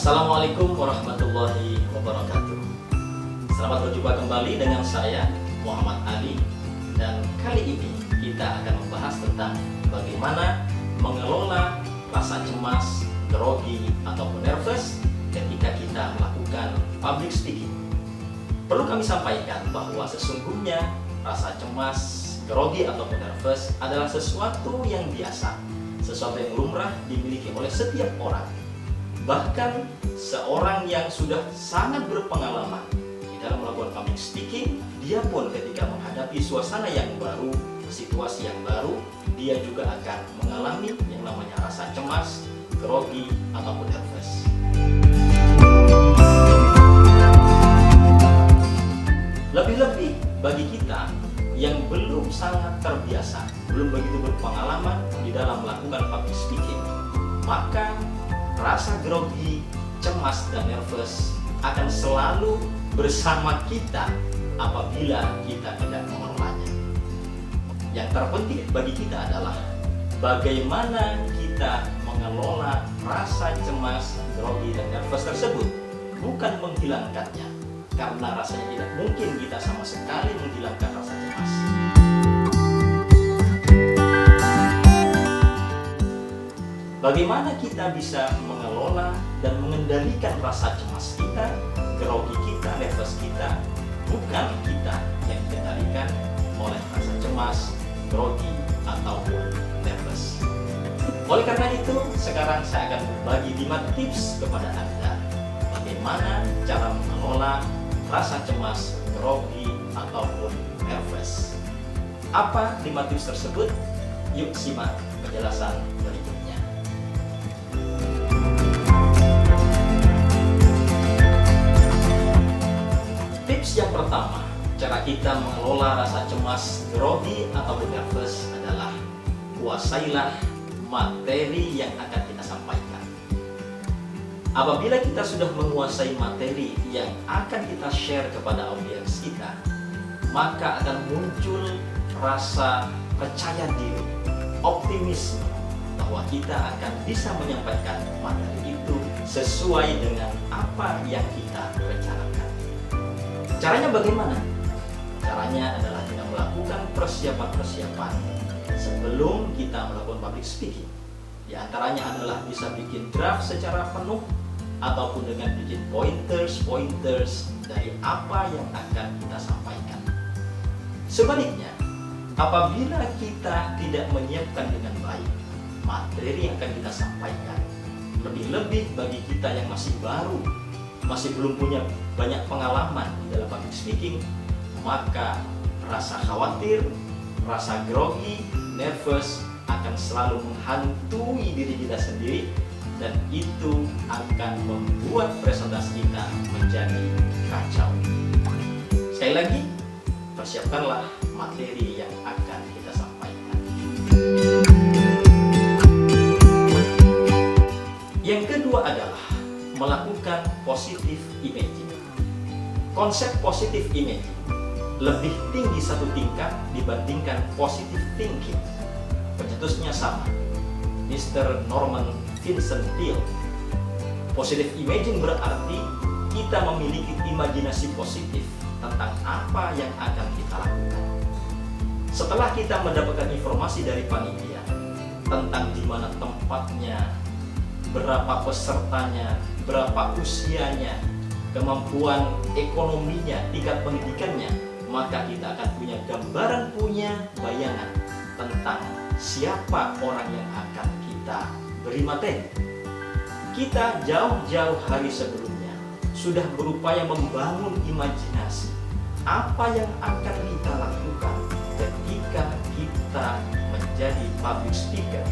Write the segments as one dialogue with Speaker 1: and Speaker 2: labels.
Speaker 1: Assalamualaikum warahmatullahi wabarakatuh. Selamat berjumpa kembali dengan saya Muhammad Ali. Dan kali ini kita akan membahas tentang bagaimana mengelola rasa cemas, grogi, ataupun nervous ketika kita melakukan public speaking. Perlu kami sampaikan bahwa sesungguhnya rasa cemas, grogi, ataupun nervous adalah sesuatu yang biasa, sesuatu yang lumrah dimiliki oleh setiap orang. Bahkan seorang yang sudah sangat berpengalaman di dalam melakukan public speaking, dia pun ketika menghadapi suasana yang baru, situasi yang baru, dia juga akan mengalami yang namanya rasa cemas, grogi, ataupun nervous. Lebih-lebih bagi kita yang belum sangat terbiasa, belum begitu berpengalaman di dalam melakukan public speaking, maka rasa grogi, cemas, dan nervous akan selalu bersama kita apabila kita tidak mengelolanya. Yang terpenting bagi kita adalah bagaimana kita mengelola rasa cemas, grogi, dan nervous tersebut, bukan menghilangkannya, karena rasanya tidak mungkin kita sama sekali menghilangkan rasa cemas. Bagaimana kita bisa mengelola dan mengendalikan rasa cemas kita, grogi kita, nervous kita, bukan kita yang dikendalikan oleh rasa cemas, grogi, ataupun nervous. Oleh karena itu, sekarang saya akan berbagi 5 tips kepada Anda bagaimana cara mengelola rasa cemas, grogi, ataupun nervous. Apa 5 tips tersebut? Yuk simak penjelasan berikutnya. Tips yang pertama, cara kita mengelola rasa cemas, grogi, ataupun nervous adalah kuasailah materi yang akan kita sampaikan. Apabila kita sudah menguasai materi yang akan kita share kepada audiens kita, maka akan muncul rasa percaya diri, optimisme bahwa kita akan bisa menyampaikan materi itu sesuai dengan apa yang kita rencanakan. Caranya bagaimana? Caranya adalah kita melakukan persiapan-persiapan sebelum kita melakukan public speaking. Di antaranya adalah bisa bikin draft secara penuh ataupun dengan bikin pointers dari apa yang akan kita sampaikan. Sebaliknya, apabila kita tidak menyiapkan dengan baik materi yang akan kita sampaikan, lebih-lebih bagi kita yang masih baru, masih belum punya banyak pengalaman di dalam public speaking, maka rasa khawatir, rasa grogi, nervous akan selalu menghantui diri kita sendiri, dan itu akan membuat presentasi kita menjadi kacau. Sekali lagi, persiapkanlah materi yang akan kita sampaikan. Yang kedua adalah melakukan positive imaging. Konsep positive imaging lebih tinggi satu tingkat dibandingkan positive thinking. Pencetusnya sama, Mr. Norman Vincent Peale. Positive imaging berarti kita memiliki imajinasi positif tentang apa yang akan kita lakukan. Setelah kita mendapatkan informasi dari panitia tentang di mana tempatnya, berapa pesertanya, berapa usianya, kemampuan ekonominya, tingkat pendidikannya, maka kita akan punya gambaran, punya bayangan tentang siapa orang yang akan kita beri materi. Kita jauh-jauh hari sebelumnya sudah berupaya membangun imajinasi apa yang akan kita lakukan ketika kita menjadi public speaker.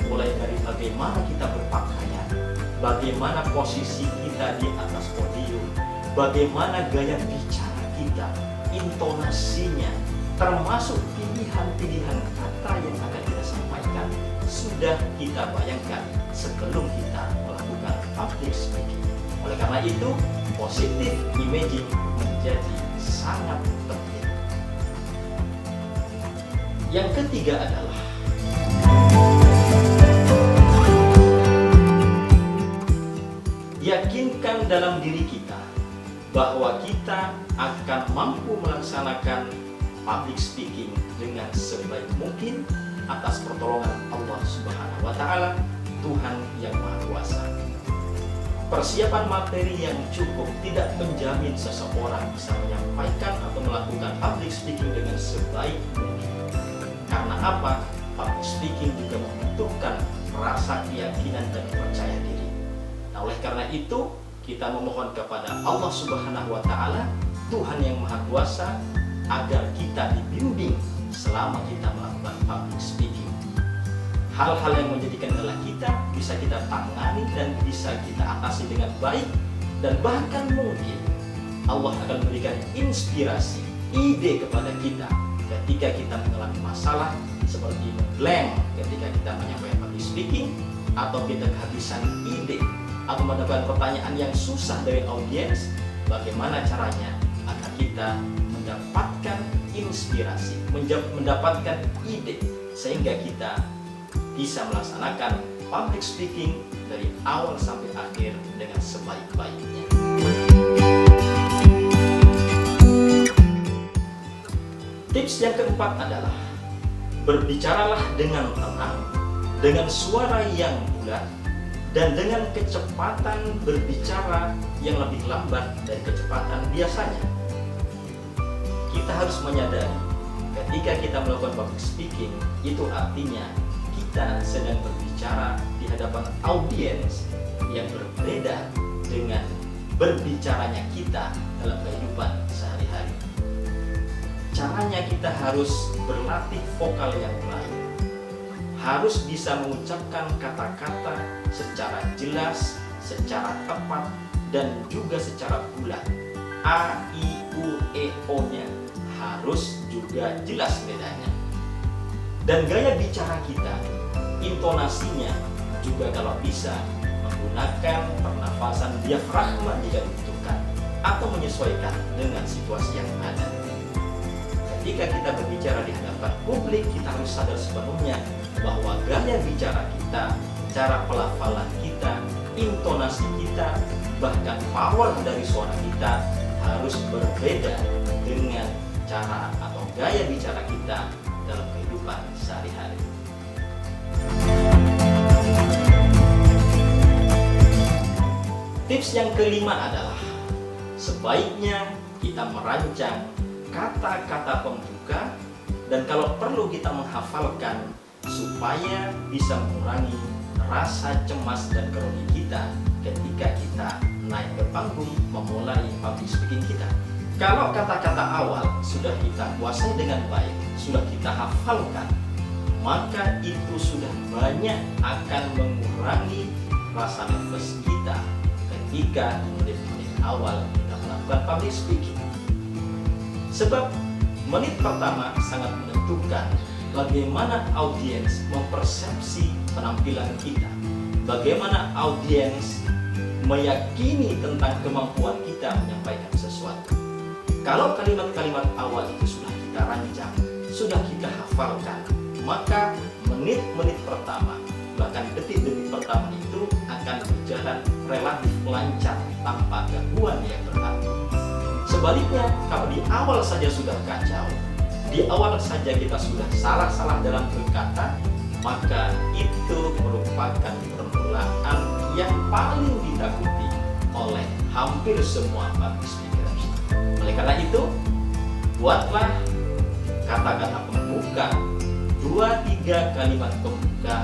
Speaker 1: Mulai dari bagaimana kita berpakaian, bagaimana posisi kita di atas podium, bagaimana gaya bicara kita, intonasinya, termasuk pilihan-pilihan kata yang akan kita sampaikan, sudah kita bayangkan sebelum kita melakukan public speaking. Oleh karena itu, positive imaging menjadi sangat penting. Yang ketiga adalah yakini dalam diri kita bahwa kita akan mampu melaksanakan public speaking dengan sebaik mungkin atas pertolongan Allah Subhanahu wa Ta'ala, Tuhan yang Maha Kuasa. Persiapan materi yang cukup tidak menjamin seseorang bisa menyampaikan atau melakukan public speaking dengan sebaik mungkin. Karena apa? Public speaking juga membutuhkan rasa keyakinan dan percaya diri. Nah, oleh karena itu, kita memohon kepada Allah Subhanahu wa Ta'ala, Tuhan yang Maha Kuasa, agar kita dibimbing selama kita melakukan public speaking. Hal-hal yang menjadi kendala kita bisa kita tangani dan bisa kita atasi dengan baik, dan bahkan mungkin Allah akan memberikan inspirasi, ide kepada kita ketika kita mengalami masalah seperti blank ketika kita menyampaikan public speaking, atau kita kehabisan ide atau mendapatkan pertanyaan yang susah dari audiens. Bagaimana caranya agar kita mendapatkan inspirasi, mendapatkan ide, sehingga kita bisa melaksanakan public speaking dari awal sampai akhir dengan sebaik-baiknya. Tips yang keempat adalah berbicaralah dengan tenang, dengan suara yang bulat, dan dengan kecepatan berbicara yang lebih lambat dari kecepatan biasanya. Kita harus menyadari ketika kita melakukan public speaking, itu artinya kita sedang berbicara di hadapan audiens yang berbeda dengan berbicaranya kita dalam kehidupan sehari-hari. Caranya kita harus berlatih vokal yang baik, harus bisa mengucapkan kata-kata secara jelas, secara tepat, dan juga secara bulat. A, I, U, E, O-nya harus juga jelas bedanya. Dan gaya bicara kita, intonasinya juga kalau bisa menggunakan pernafasan diafragma jika dibutuhkan, atau menyesuaikan dengan situasi yang ada. Ketika kita berbicara di hadapan publik, kita harus sadar sepenuhnya bahwa gaya bicara kita, cara pelafalan kita, intonasi kita, bahkan power dari suara kita harus berbeda dengan cara atau gaya bicara kita dalam kehidupan sehari-hari. Tips yang kelima adalah sebaiknya kita merancang kata-kata pembuka, dan kalau perlu kita menghafalkan supaya bisa mengurangi rasa cemas dan grogi kita ketika kita naik ke panggung memulai public speaking kita. Kalau kata-kata awal sudah kita kuasai dengan baik, sudah kita hafalkan, maka itu sudah banyak akan mengurangi rasa nervous kita ketika di menit-menit awal kita melakukan public speaking. Sebab menit pertama sangat menentukan bagaimana audiens mempersepsi penampilan kita, bagaimana audiens meyakini tentang kemampuan kita menyampaikan sesuatu. Kalau kalimat-kalimat awal itu sudah kita rancang, sudah kita hafalkan, maka menit-menit pertama, bahkan detik-detik pertama itu akan berjalan relatif lancar tanpa gangguan yang berarti. Sebaliknya, kalau di awal saja sudah kacau, di awal saja kita sudah salah-salah dalam berkata, maka itu merupakan permulaan yang paling ditakuti oleh hampir semua public speakers. Oleh karena itu, buatlah kata-kata pembuka, 2-3 kalimat pembuka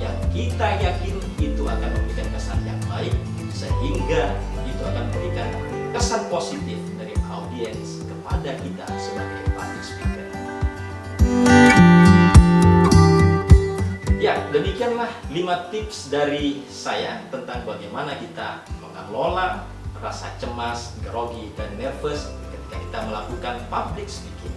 Speaker 1: yang kita yakin itu akan memberikan kesan yang baik, sehingga itu akan memberikan kesan positif dari audiens kepada kita sebagai public speaker. Ya, demikianlah 5 tips dari saya tentang bagaimana kita mengelola rasa cemas, grogi, dan nervous ketika kita melakukan public speaking.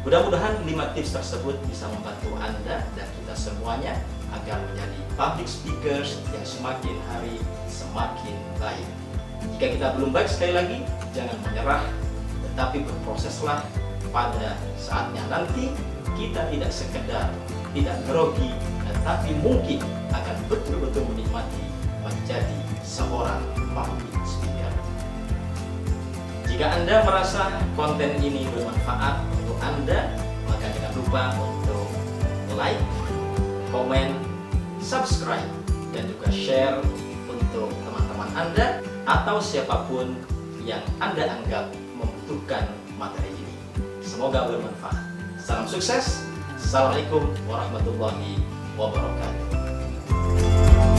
Speaker 1: Mudah-mudahan 5 tips tersebut bisa membantu Anda dan kita semuanya agar menjadi public speakers yang semakin hari semakin baik. Jika kita belum baik, sekali lagi, jangan menyerah, tetapi berproseslah. Pada saatnya nanti, kita tidak sekedar tidak grogi, tetapi mungkin akan betul-betul menikmati menjadi seorang public speaker. Jika Anda merasa konten ini bermanfaat untuk Anda, maka jangan lupa untuk like, komen, subscribe, dan juga share untuk teman-teman Anda atau siapapun yang Anda anggap membutuhkan materi ini. Semoga bermanfaat. Salam sukses. Assalamualaikum warahmatullahi wabarakatuh.